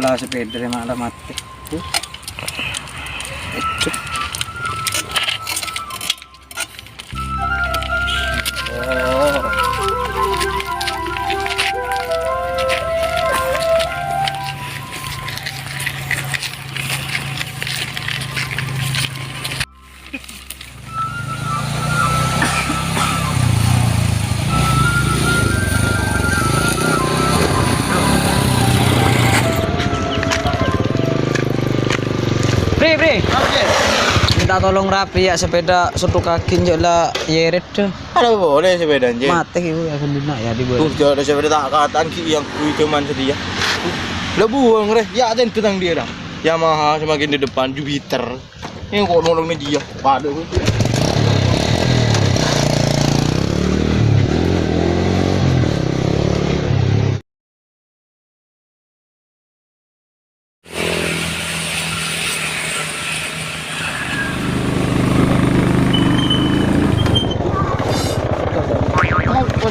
pula sepeda memang ada mati. Bre. Minta tolong rapi ya sepeda sutuk kaki lah yeret tuh. Ada boleh sepeda anjing. Mati ibu ya kena ya di Tuh bawah. ada sepeda tak kataan ki yang kui cuman sedia. Lebu ngre, ya ada tentang dia dah. Yamaha semakin di depan Jupiter. Ini kok nolong ni dia. Pada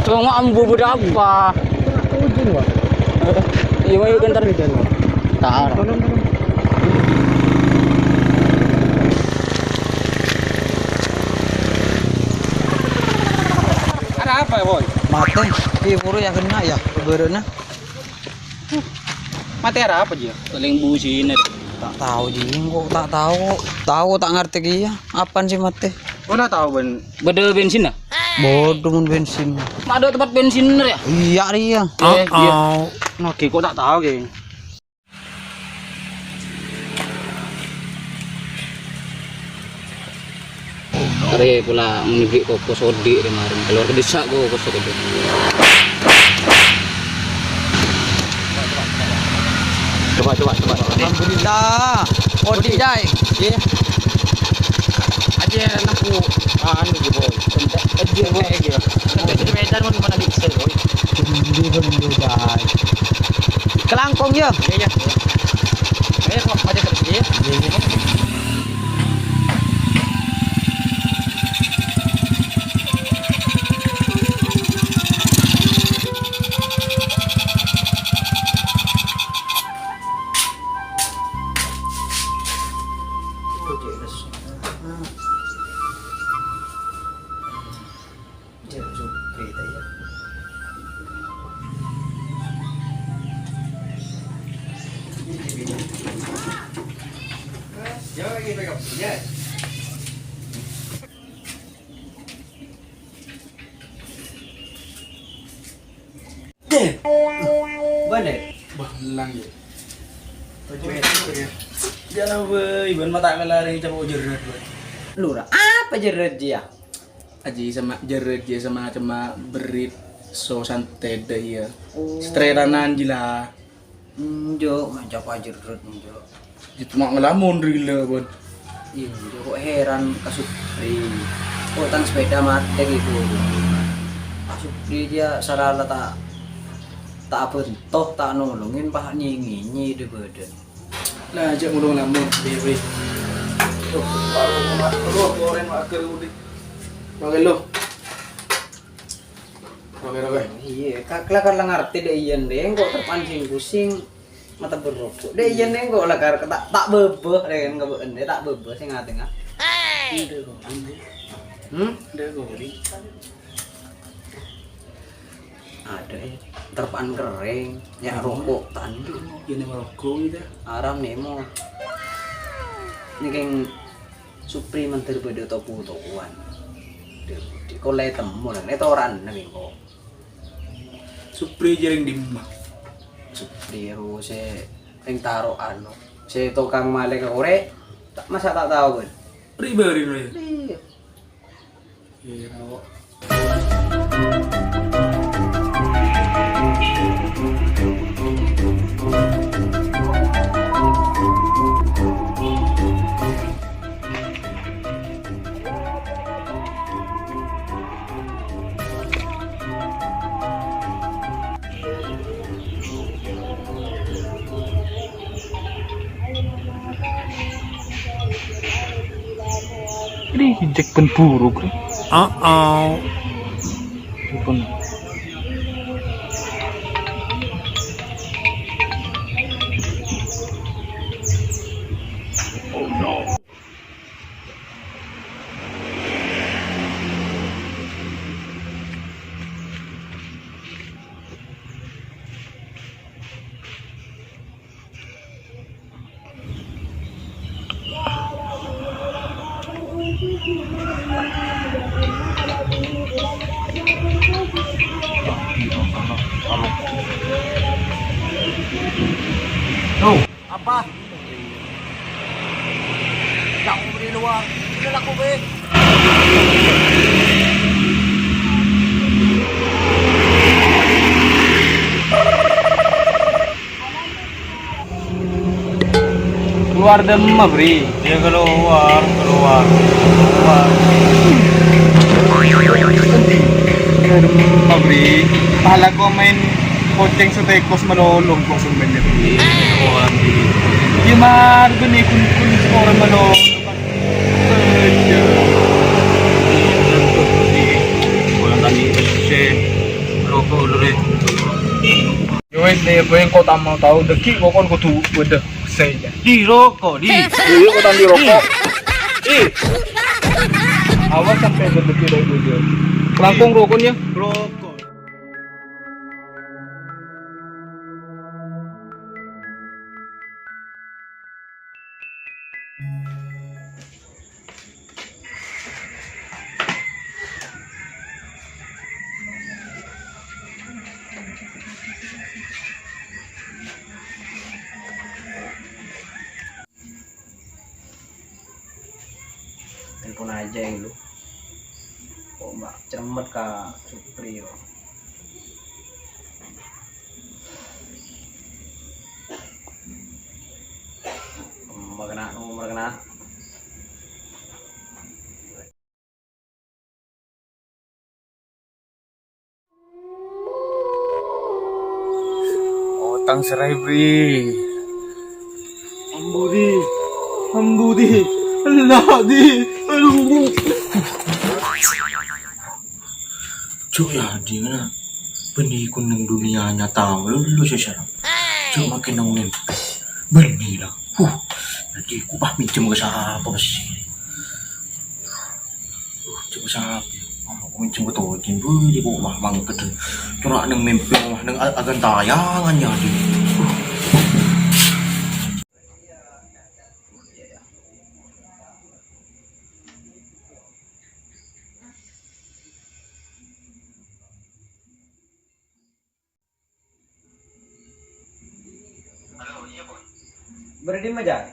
Cuma ambu berapa? Iya mau kan tadi kan. Tak. Ada apa ya boy? Mati. Iya buru yang kena ya berena. Mati ada apa dia? Paling busi ini. Tak tahu jing kok tak tahu. Tahu tak ngerti dia. Apaan sih mati? Kau nak tahu beda bensin dah? Bodoh mun bensin. Ada tempat bensin ya? Iya dia. Iya. Nah, kau tak tahu ke? Hari pula menibik koko sodik kemarin keluar ke desa koko sodik. coba. Alhamdulillah. Odi jai. Iya. Aja nampu anu gitu boy. Aja boy aja. Di Medan mana diesel boy. Di jai. Kelangkong ya. Iya. Ayo kok aja kerja ya. Balik. Balang ya. Jangan boy, ban mata melari coba jerat boy. Lura, apa jerat dia? Aji sama jerat dia sama berit so santai dah ya. Streranan jila. Jo, macam apa jerat jo? Itu mak ngelamun rila bon. Iya, jo kok heran kasupri. Kok tang sepeda mati gitu. Kasupri dia sarala tak apa toh tak nolongin pak nyingi di badan. Nah, ajak mulu ngelamun dewe. Tuh, baru orang makan udah. Pakai lo. Pakai. Iya, kakak kan ngerti deh iyan deh, kok terpancing pusing mata berrokok. Deh iyan deh kok lakar tak bebeh deh kan kebeun deh tak bebeh sing ngatengah. Udah kok. Udah kok. Ada terpan kering, ya rokok tandi. Ini merokok gitu. Aram nemo. Ini keng Supri menteri pada topu-topuan. Di kolai temu lah, netoran nih kok. Supri jaring dimah. Supri ro se keng taro anu. Se tukang malek ore, masa tak tahu kan? Pribadi nih. Iya. Iya, kok. Ini injek pen buruk. Pun. Oh, Apa? Jangan beri luar. Sudah laku be. Keluar demam, Bri. dia keluar. Demam, Bri. Pahala ko main kucing sa tekos malolong ko sa menit. Gimana gini kun orang malolong. Yowes deh, gue yang kau tak mau tahu deki, gue kan kau tuh udah saya. Di rokok, di. Iya, kau tadi rokok. Awas sampai berdeki dari gue. Kelangkung rokoknya. Rokok. Telepon aja yang lu. Oh mbak, cemet kak Supri. Nomor kena. Otang serai Bri. Ambudi. Allah di. Aduh. Cuk ya, di mana? Benih kuneng dunia nyata, lu sekarang. Cuk makin nongin. Benih lah. Nanti ku bah minjem ke siapa sih? Coba siapa? Aku minjem ke Tojin, di ku mah mangket. Cuma neng mimpi mah neng akan tayangan ya di. Berdim aja.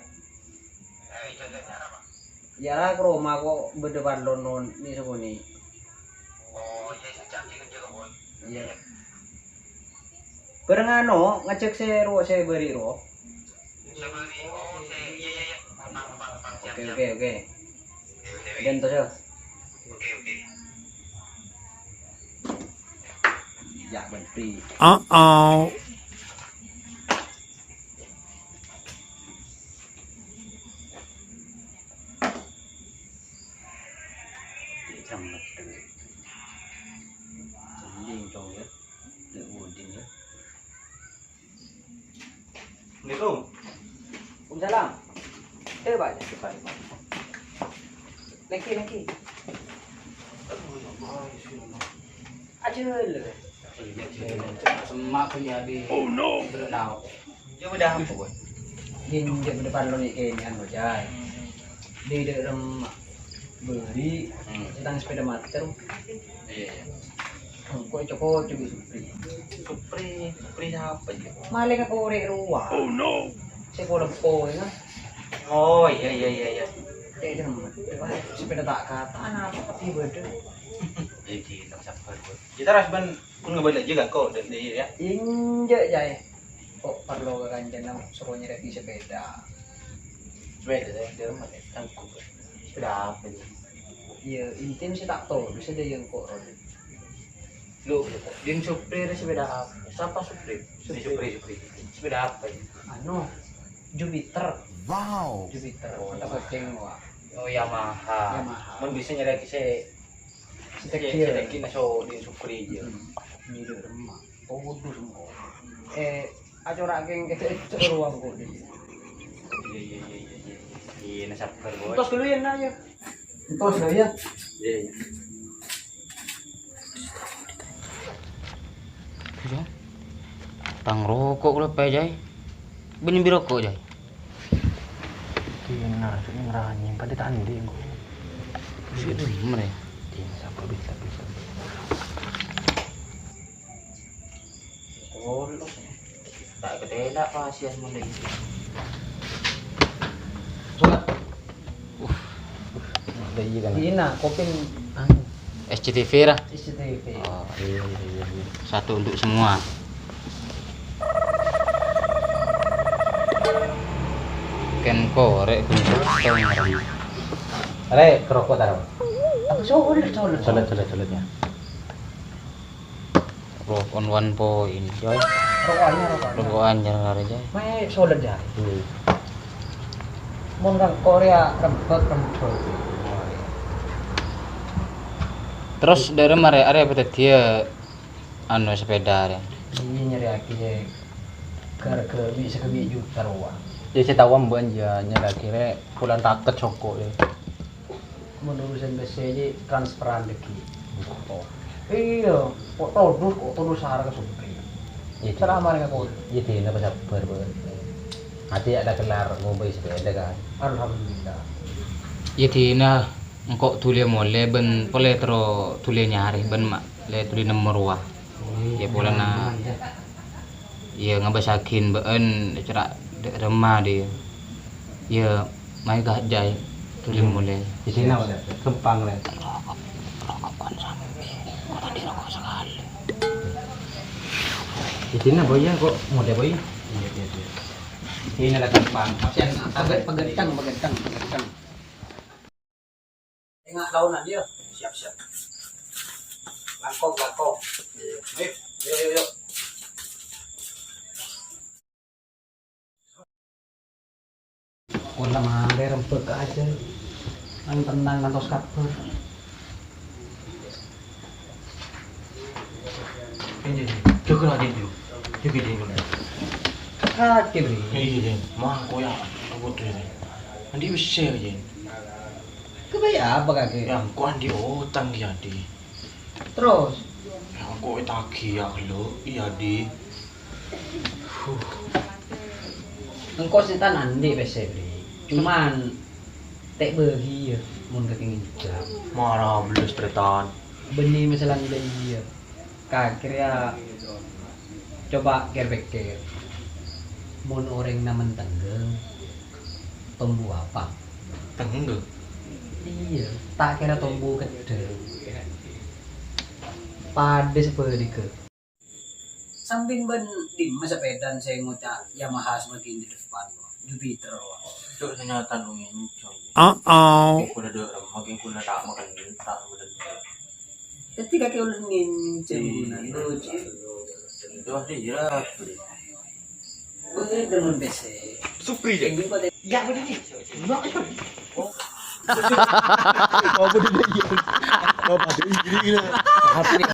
Ya lah ke rumah kok berdepan lonon nih semua nih. Oh, iya cantik aja kok. Iya. Berengano ngecek seru saya beri ro. Oke. Dan terus ya. Oke. Ya berarti. Cemet tuh. Jending dong ya. Udin ya. Assalamualaikum. Waalaikumsalam. Pak, depan. Lagi. Aja le. Semak punya di. Oh no. Berdau. Ya udah apa, Boy? Din di depan lo nih kayaknya anu jay. Di dalam beli tentang sepeda motor. Iya. Kok cokot juga Supri apa aja? maling ako rin ruwa. Oh no. Saya ko po ya. Oh iya. Kaya naman. Diba? Sepeda tak kata anak tiba deh. Jadi tak sabar, Boy. Kita rasban kun ngebalik juga kok dan dia ya. Injek jay. Kok perlu ka kanjan na suruhnya review sepeda. Sepeda saya dia pakai tangku. Sepeda apa dia? Iya, intim sih tak tahu. Bisa dia yang kok roda. Lu, yang Supri sepeda apa? Siapa Supri? Supri. Sepeda apa ya? Ano? Jupiter. Wow. Jupiter. Mata kucing wah. Oh Yamaha. Mun bisa nyari kise Setekir. na so di Supri aja. Ini dia remah. Oh, waduh semua. Acora geng kita ruang kok di. Iya. Iya, nasabar, Boy. Tos dulu ya na ya. Tos dulu ya. Iya. Tang rokok lo pe jay. Benih birokok jay. Kina, ngeranying pada tanding. Bener ya. Oh, tak ketela pa siya mulai. Solat. Iya kan. Ina, koping anu, SCTV lah. CCTV. Oh, iya. Satu untuk semua. Ken korek kunci. Are kerokok taruh. Aku solat. Solat-solatnya. Rock on 1 point, Joy. Rokokannya. Rokokan jangan ada Joy. Mai solat dah. Mun kan Korea rembek. Terus dari mare area apa dia anu sepeda ya. Iya nyari akhirnya gara-gara bisa kebi juta ruang. Ya saya tahu mbak nyala kira pulang taket cokok ya. Menurusan BCJ transferan lagi. Oh. Iya, kok todoh sehara ke Supri. Iya. Selama dengan kau. Iya dia apa sabar ber. Hati ada kelar ngombe sepeda kan. Alhamdulillah. Ya dina engkau tulis mole ben pole tero tulis nyari ben mak le tulis nomor wah. Ya pula na ya ngabasakin ben cerak remah dia. Ya mai gak jai tulis mole. Di sini apa? Kempang lah. Rokokan sampai kota di rokok sekali. Di sini boy ya kok mode boy. Iya. Ini ada kempang. Masih Pegentang. Tengah launan dia. Siap. Langkong. Ayo. Kau lama rempek aja. Ang tenang kantos kapur. Ini juga lagi dulu. Juga dia dulu. Kaki beri. Iya deh, mah kau ya aku tuh ini. Andi bisa aja. Kebaya apa kaki? Yang kau andi utang dia di. Terus. Yang kau tagih ya lo, iya di. Engkau setan andi bese beri. Cuman tek bagi ya. Mun kekingin jam. Marah belus pretan. Benih masalah nilai dia. Kakirnya coba pikir. Mun orang naman tenggeng tumbuh apa? Tenggeng. Iya, tak kira tumbuh gede. Pada seperti ke. Samping ben di sepeda saya ngucap Yamaha semakin di depan. Jupiter. Itu ternyata lu ngencong. Aku udah ada, makin aku udah tak makan tak udah. Ketika kau nginceng, lucu. Itu dia. Dengan BC. Supri Yang ini pada Ya begini. Oh, bener dia. Oh, pasti gini.